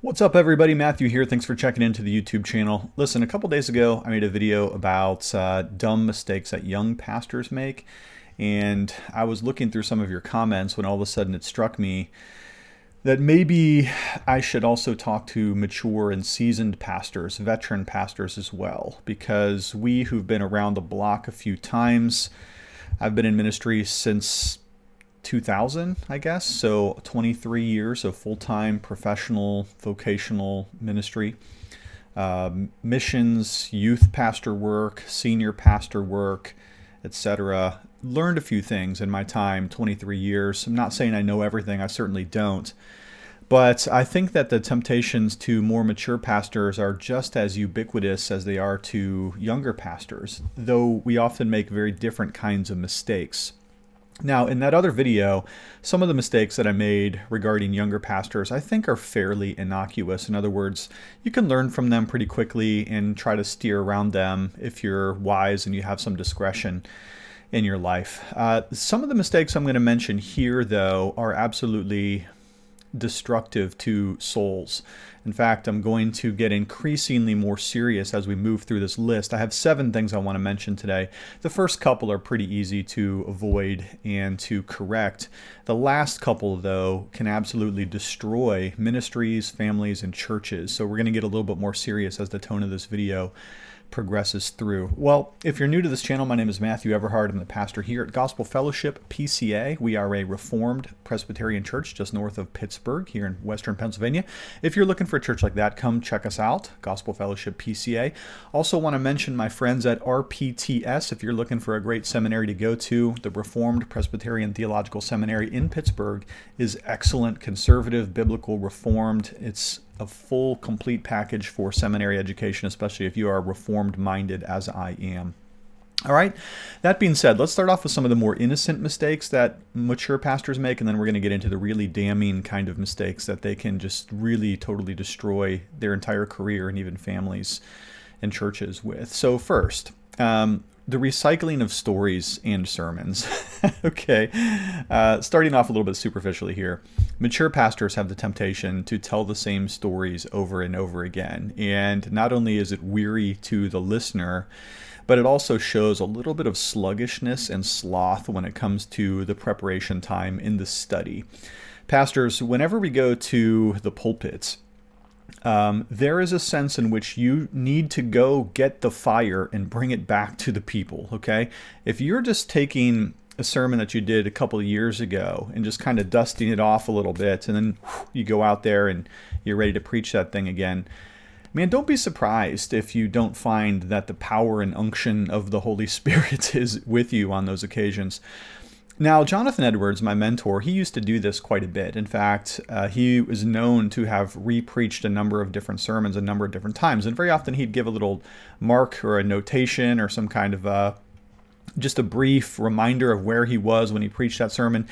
What's up, everybody? Matthew here. Thanks for checking into the YouTube channel. Listen, a couple days ago, I made a video about dumb mistakes that young pastors make, and I was looking through some of your comments when all of a sudden it struck me that maybe I should also talk to mature and seasoned pastors, veteran pastors as well, because we who've been around the block a few times, I've been in ministry since 2000, I guess. So 23 years of full-time professional vocational ministry, missions, youth pastor work, senior pastor work, etc. Learned a few things in my time, 23 years. I'm not saying I know everything. I certainly don't. But I think that the temptations to more mature pastors are just as ubiquitous as they are to younger pastors, though we often make very different kinds of mistakes. Now, in that other video, some of the mistakes that I made regarding younger pastors I think are fairly innocuous. In other words, you can learn from them pretty quickly and try to steer around them if you're wise and you have some discretion in your life. Some of the mistakes I'm going to mention here, though, are absolutely destructive to souls. In fact, I'm going to get increasingly more serious as we move through this list. I have 7 things I want to mention today. The first couple are pretty easy to avoid and to correct. The last couple, though, can absolutely destroy ministries, families, and churches. So we're going to get a little bit more serious as the tone of this video progresses through. Well, if you're new to this channel, my name is Matthew Everhard. I'm the pastor here at Gospel Fellowship PCA. We are a Reformed Presbyterian church just north of Pittsburgh here in Western Pennsylvania. If you're looking for a church like that, come check us out, Gospel Fellowship PCA. Also want to mention my friends at RPTS. If you're looking for a great seminary to go to, the Reformed Presbyterian Theological Seminary in Pittsburgh is excellent, conservative, biblical, reformed. It's a full, complete package for seminary education, especially if you are reformed-minded as I am. All right, that being said, let's start off with some of the more innocent mistakes that mature pastors make, and then we're going to get into the really damning kind of mistakes that they can just really totally destroy their entire career and even families and churches with. So first, the recycling of stories and sermons. Okay, starting off a little bit superficially here. Mature pastors have the temptation to tell the same stories over and over again. And not only is it weary to the listener, but it also shows a little bit of sluggishness and sloth when it comes to the preparation time in the study. Pastors, whenever we go to the pulpits, there is a sense in which you need to go get the fire and bring it back to the people, okay? If you're just taking a sermon that you did a couple of years ago and just kind of dusting it off a little bit, and then you go out there and you're ready to preach that thing again, man, don't be surprised if you don't find that the power and unction of the Holy Spirit is with you on those occasions. Now, Jonathan Edwards, my mentor, he used to do this quite a bit. In fact, he was known to have re-preached a number of different sermons a number of different times. And very often he'd give a little mark or a notation or some kind of just a brief reminder of where he was when he preached that sermon.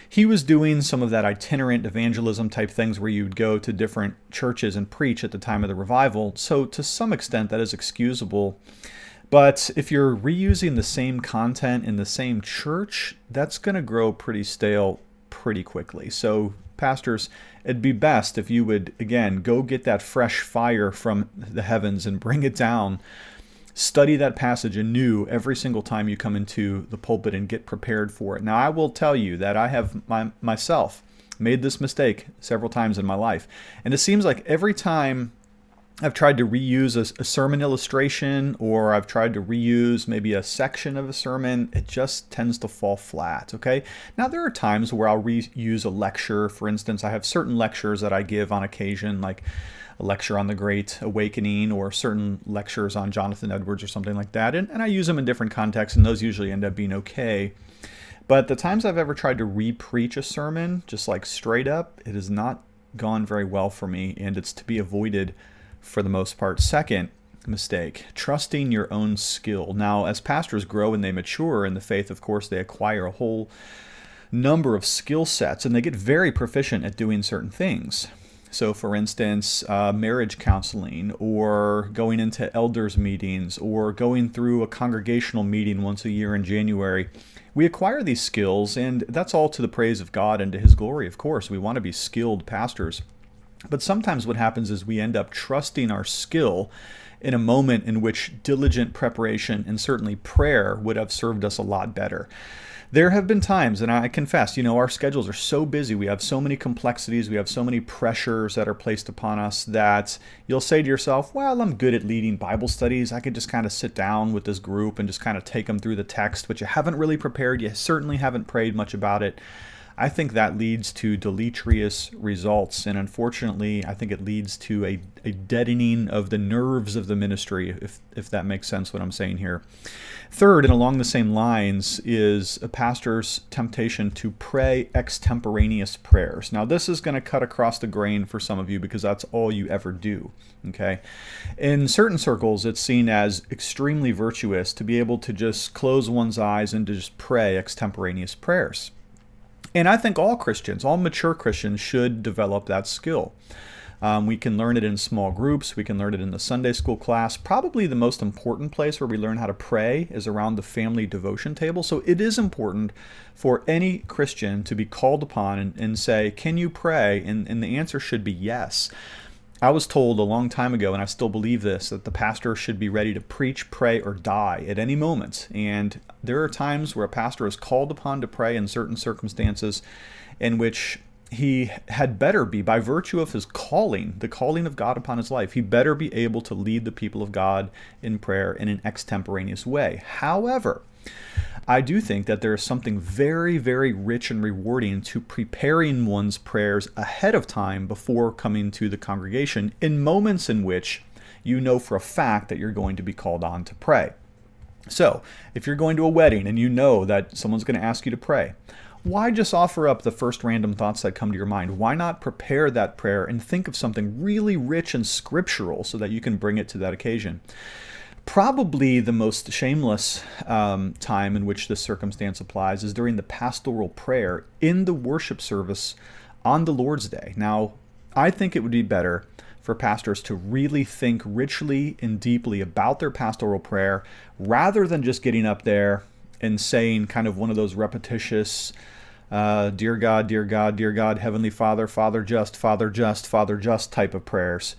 He was doing some of that itinerant evangelism type things where you'd go to different churches and preach at the time of the revival. So to some extent, that is excusable. But if you're reusing the same content in the same church, that's going to grow pretty stale pretty quickly. So pastors, it'd be best if you would, again, go get that fresh fire from the heavens and bring it down. Study that passage anew every single time you come into the pulpit and get prepared for it. Now, I will tell you that I have myself made this mistake several times in my life. And it seems like every time I've tried to reuse a sermon illustration, or I've tried to reuse maybe a section of a sermon, it just tends to fall flat, okay? Now, there are times where I'll reuse a lecture. For instance, I have certain lectures that I give on occasion, like a lecture on the Great Awakening or certain lectures on Jonathan Edwards or something like that, and I use them in different contexts, and those usually end up being okay. But the times I've ever tried to re-preach a sermon, just like straight up, it has not gone very well for me, and it's to be avoided for the most part. Second mistake, trusting your own skill. Now, as pastors grow and they mature in the faith, of course, they acquire a whole number of skill sets, and they get very proficient at doing certain things. So, for instance, marriage counseling, or going into elders meetings, or going through a congregational meeting once a year in January. We acquire these skills, and that's all to the praise of God and to His glory, of course. We want to be skilled pastors. But sometimes what happens is we end up trusting our skill in a moment in which diligent preparation and certainly prayer would have served us a lot better. There have been times, and I confess, our schedules are so busy. We have so many complexities. We have so many pressures that are placed upon us that you'll say to yourself, well, I'm good at leading Bible studies. I could just kind of sit down with this group and just kind of take them through the text, but you haven't really prepared. You certainly haven't prayed much about it. I think that leads to deleterious results, and unfortunately, I think it leads to a deadening of the nerves of the ministry, if that makes sense what I'm saying here. Third, and along the same lines, is a pastor's temptation to pray extemporaneous prayers. Now, this is going to cut across the grain for some of you because that's all you ever do, okay? In certain circles, it's seen as extremely virtuous to be able to just close one's eyes and to just pray extemporaneous prayers. And I think all Christians, all mature Christians, should develop that skill. We can learn it in small groups. We can learn it in the Sunday school class. Probably the most important place where we learn how to pray is around the family devotion table. So it is important for any Christian to be called upon and say, can you pray? And the answer should be yes. I was told a long time ago, and I still believe this, that the pastor should be ready to preach, pray, or die at any moment. And there are times where a pastor is called upon to pray in certain circumstances in which he had better be, by virtue of his calling, the calling of God upon his life, he better be able to lead the people of God in prayer in an extemporaneous way. However, I do think that there is something very, very rich and rewarding to preparing one's prayers ahead of time before coming to the congregation in moments in which you know for a fact that you're going to be called on to pray. So, if you're going to a wedding and you know that someone's going to ask you to pray, why just offer up the first random thoughts that come to your mind? Why not prepare that prayer and think of something really rich and scriptural so that you can bring it to that occasion? Probably the most shameless time in which this circumstance applies is during the pastoral prayer in the worship service on the Lord's Day. Now, I think it would be better for pastors to really think richly and deeply about their pastoral prayer rather than just getting up there and saying kind of one of those repetitious, dear God, dear God, dear God, Heavenly Father, Father just, Father just, Father just type of prayers.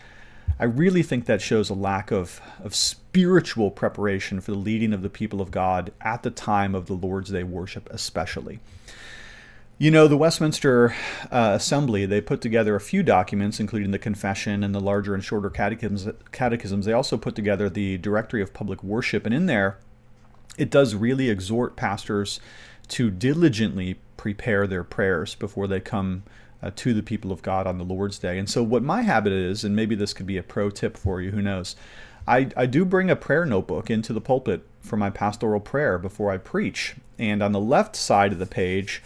I really think that shows a lack of spiritual preparation for the leading of the people of God at the time of the Lord's Day worship especially. The Westminster Assembly, they put together a few documents, including the Confession and the larger and shorter catechisms. They also put together the Directory of Public Worship, and in there, it does really exhort pastors to diligently prepare their prayers before they come to the people of God on the Lord's Day. And so what my habit is, and maybe this could be a pro tip for you, who knows, I do bring a prayer notebook into the pulpit for my pastoral prayer before I preach. And on the left side of the page,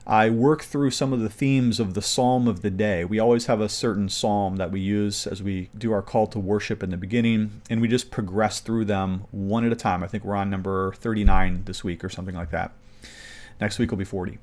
I work through some of the themes of the psalm of the day. We always have a certain psalm that we use as we do our call to worship in the beginning, and we just progress through them one at a time. I think we're on number 39 this week or something like that. Next week will be 40.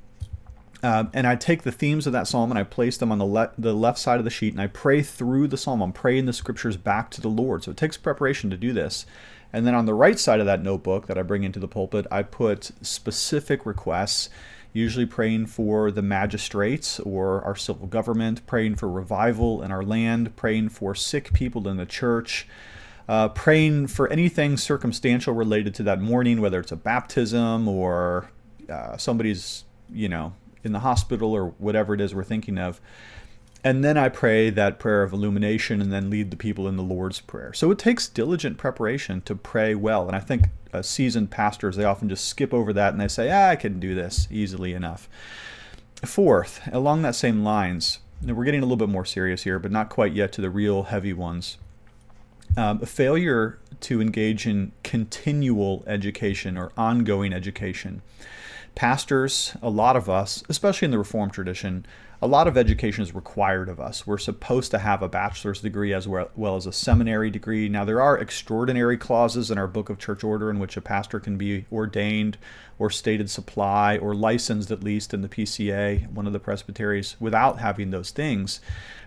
And I take the themes of that psalm and I place them on the left side of the sheet, and I pray through the psalm. I'm praying the scriptures back to the Lord. So it takes preparation to do this. And then on the right side of that notebook that I bring into the pulpit, I put specific requests, usually praying for the magistrates or our civil government, praying for revival in our land, praying for sick people in the church, praying for anything circumstantial related to that morning, whether it's a baptism or somebody's, in the hospital or whatever it is we're thinking of. And then I pray that prayer of illumination and then lead the people in the Lord's Prayer. So it takes diligent preparation to pray well. And I think seasoned pastors, they often just skip over that and they say, I can do this easily enough. Fourth, along that same lines, we're getting a little bit more serious here, but not quite yet to the real heavy ones. A failure to engage in continual education or ongoing education. Pastors, a lot of us, especially in the Reformed tradition, a lot of education is required of us. We're supposed to have a bachelor's degree as well as a seminary degree. Now, there are extraordinary clauses in our Book of Church Order in which a pastor can be ordained or stated supply or licensed, at least in the PCA, one of the presbyteries, without having those things.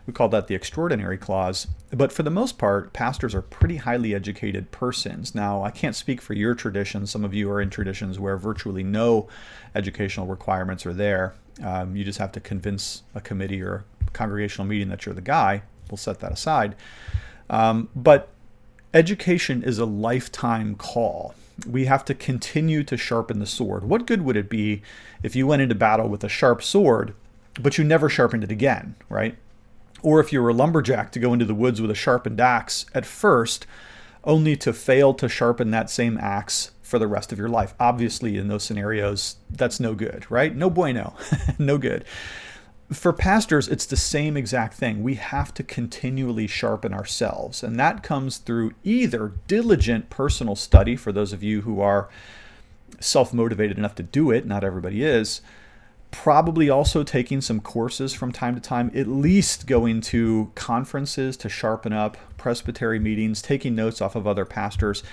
We call that the extraordinary clause. But for the most part, pastors are pretty highly educated persons. Now, I can't speak for your tradition. Some of you are in traditions where virtually no educational requirements are there. You just have to convince a committee or a congregational meeting that you're the guy. we'll set that aside. But education is a lifetime call. We have to continue to sharpen the sword. What good would it be if you went into battle with a sharp sword, but you never sharpened it again, right? Or if you were a lumberjack to go into the woods with a sharpened axe at first, only to fail to sharpen that same axe for the rest of your life. Obviously, in those scenarios, that's no good, right? No bueno, no good. For pastors, it's the same exact thing. We have to continually sharpen ourselves, and that comes through either diligent personal study, for those of you who are self-motivated enough to do it, not everybody is, probably also taking some courses from time to time, at least going to conferences to sharpen up, presbytery meetings, taking notes off of other pastors.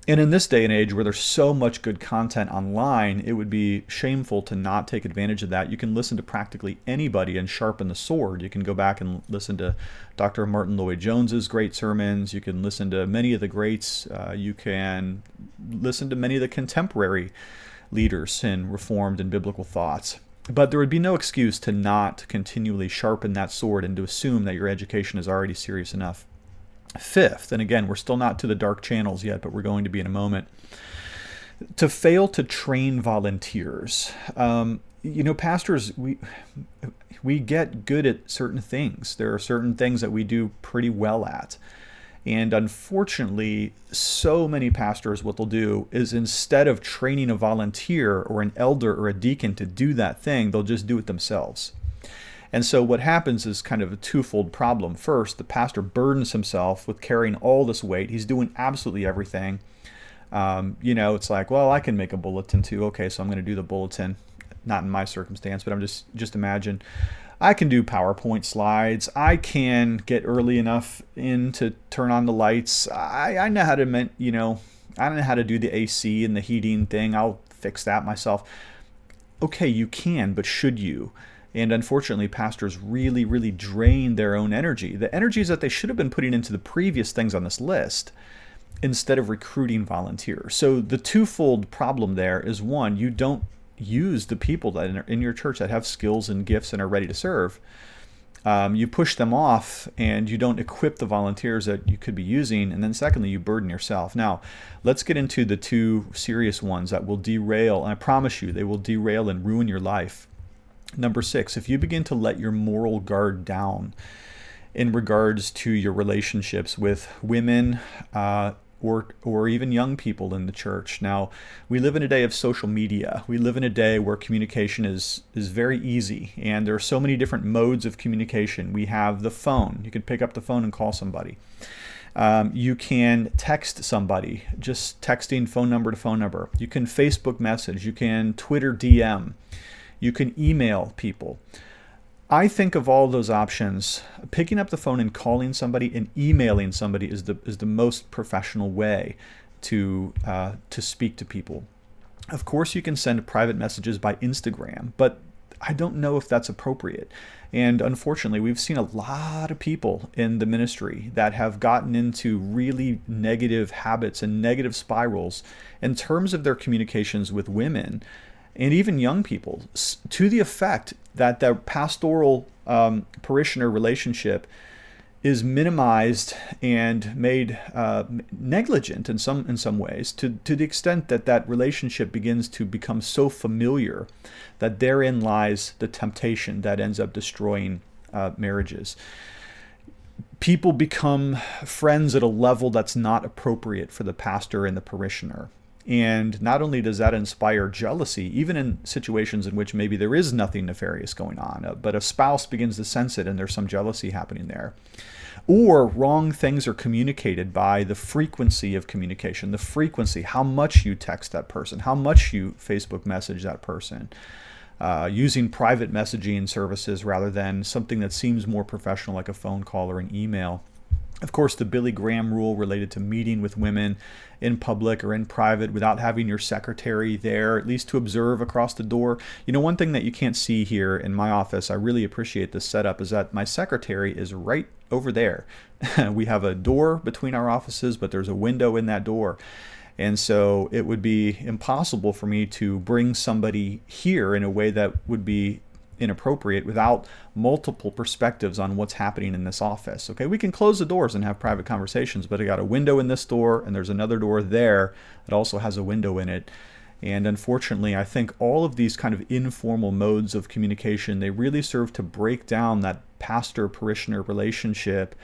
And in this day and age where there's so much good content online, it would be shameful to not take advantage of that. You can listen to practically anybody and sharpen the sword. You can go back and listen to Dr. Martin Lloyd-Jones's great sermons. You can listen to many of the greats. You can listen to many of the contemporary leaders in Reformed and biblical thoughts. But there would be no excuse to not continually sharpen that sword and to assume that your education is already serious enough. Fifth, and again, we're still not to the dark channels yet, but we're going to be in a moment, to fail to train volunteers. Pastors, we get good at certain things. There are certain things that we do pretty well at. And unfortunately, so many pastors, what they'll do is instead of training a volunteer or an elder or a deacon to do that thing, they'll just do it themselves. And so what happens is kind of a twofold problem. First, the pastor burdens himself with carrying all this weight. He's doing absolutely everything. It's like, well, I can make a bulletin too. Okay, so I'm going to do the bulletin. Not in my circumstance, but I'm just imagine. I can do PowerPoint slides. I can get early enough in to turn on the lights. I know how to, I don't know how to do the AC and the heating thing. I'll fix that myself. Okay, you can, but should you? And unfortunately, pastors really, really drain their own energy. The energies that they should have been putting into the previous things on this list instead of recruiting volunteers. So the twofold problem there is, one, you don't use the people that are in your church that have skills and gifts and are ready to serve. You push them off and you don't equip the volunteers that you could be using. And then secondly, you burden yourself. Now, let's get into the two serious ones that will derail. And I promise you, they will derail and ruin your life. Number 6, if you begin to let your moral guard down in regards to your relationships with women or even young people in the church. Now, we live in a day of social media. We live in a day where communication is very easy, and there are so many different modes of communication. We have the phone. You can pick up the phone and call somebody. You can text somebody, just texting phone number to phone number. You can Facebook message. You can Twitter DM. You can email people. I think of all those options, picking up the phone and calling somebody and emailing somebody is the most professional way to speak to people. Of course, you can send private messages by Instagram, but I don't know if that's appropriate. And unfortunately, we've seen a lot of people in the ministry that have gotten into really negative habits and negative spirals in terms of their communications with women and even young people, to the effect that the pastoral parishioner relationship is minimized and made negligent in some ways, to the extent that that relationship begins to become so familiar that therein lies the temptation that ends up destroying marriages. People become friends at a level that's not appropriate for the pastor and the parishioner. And not only does that inspire jealousy, even in situations in which maybe there is nothing nefarious going on, but a spouse begins to sense it and there's some jealousy happening there. Or wrong things are communicated by the frequency of communication, the frequency, how much you text that person, how much you Facebook message that person, using private messaging services rather than something that seems more professional like a phone call or an email. Of course, the Billy Graham rule related to meeting with women in public or in private without having your secretary there, at least to observe across the door. You know, one thing that you can't see here in my office, I really appreciate this setup, is that my secretary is right over there. We have a door between our offices, but there's a window in that door. And so it would be impossible for me to bring somebody here in a way that would be inappropriate without multiple perspectives on what's happening in this office. Okay, we can close the doors and have private conversations, but I got a window in this door and there's another door there that also has a window in it. And unfortunately, I think all of these kind of informal modes of communication, they really serve to break down that pastor-parishioner relationship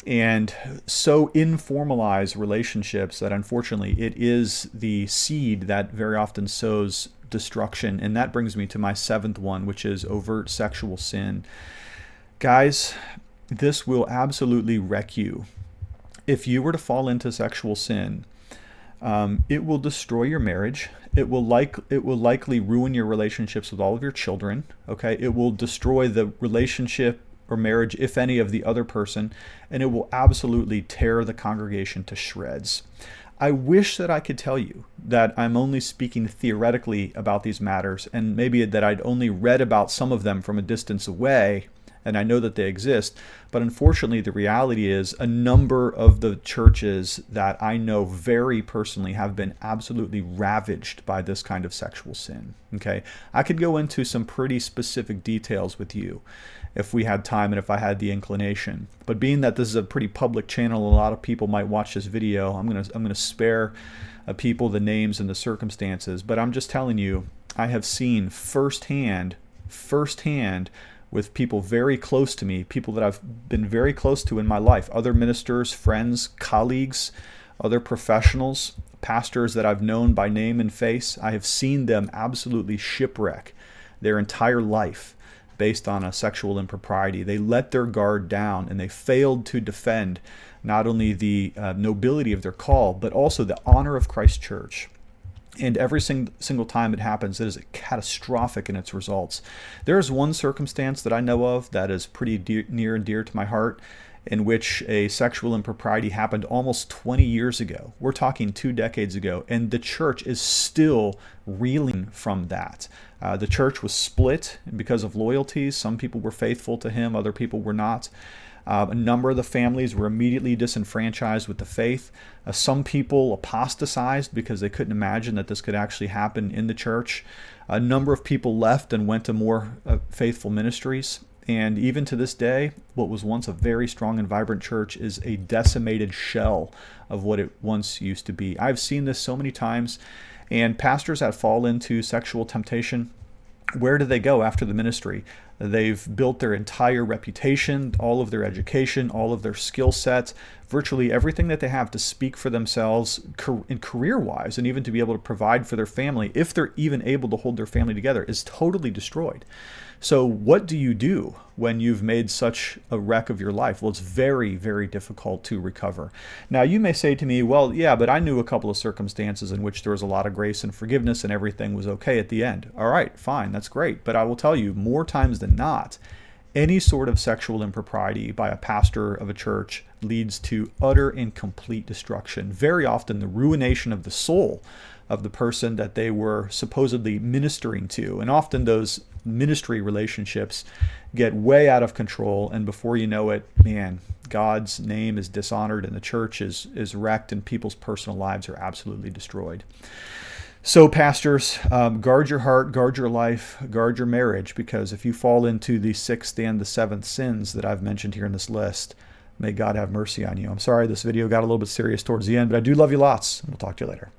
and so informalize relationships that unfortunately it is the seed that very often sows destruction. And that brings me to my seventh one, which is overt sexual sin. Guys, this will absolutely wreck you. If you were to fall into sexual sin, it will destroy your marriage. It will likely ruin your relationships with all of your children. Okay, it will destroy the relationship or marriage, if any, of the other person, and it will absolutely tear the congregation to shreds. I wish that I could tell you that I'm only speaking theoretically about these matters, and maybe that I'd only read about some of them from a distance away, and I know that they exist. But unfortunately, the reality is a number of the churches that I know very personally have been absolutely ravaged by this kind of sexual sin. Okay, I could go into some pretty specific details with you if we had time and if I had the inclination. But being that this is a pretty public channel, a lot of people might watch this video. I'm gonna spare people the names and the circumstances. But I'm just telling you, I have seen firsthand with people very close to me, people that I've been very close to in my life, other ministers, friends, colleagues, other professionals, pastors that I've known by name and face. I have seen them absolutely shipwreck their entire life based on a sexual impropriety. They let their guard down and they failed to defend not only the nobility of their call, but also the honor of Christ's church. And every single time it happens, it is catastrophic in its results. There is one circumstance that I know of that is pretty near and dear to my heart, in which a sexual impropriety happened almost 20 years ago. We're talking 2 decades ago, and the church is still reeling from that. The church was split because of loyalties. Some people were faithful to him, other people were not. A number of the families were immediately disenfranchised with the faith. Some people apostatized because they couldn't imagine that this could actually happen in the church. A number of people left and went to more faithful ministries. And even to this day, what was once a very strong and vibrant church is a decimated shell of what it once used to be. I've seen this so many times. And pastors that fall into sexual temptation, where do they go after the ministry? They've built their entire reputation, all of their education, all of their skill sets, virtually everything that they have to speak for themselves in career-wise, and even to be able to provide for their family, if they're even able to hold their family together, is totally destroyed. So what do you do when you've made such a wreck of your life? Well, it's very, very difficult to recover. Now, you may say to me, well, yeah, but I knew a couple of circumstances in which there was a lot of grace and forgiveness and everything was okay at the end. All right, fine, that's great. But I will tell you, more times than not, any sort of sexual impropriety by a pastor of a church leads to utter and complete destruction. Very often the ruination of the soul of the person that they were supposedly ministering to. And often those ministry relationships get way out of control, and before you know it, man, God's name is dishonored and the church is wrecked and people's personal lives are absolutely destroyed. So pastors, guard your heart, guard your life, guard your marriage, because if you fall into the 6th and the 7th sins that I've mentioned here in this list, may God have mercy on you. I'm sorry this video got a little bit serious towards the end, but I do love you lots, and we'll talk to you later.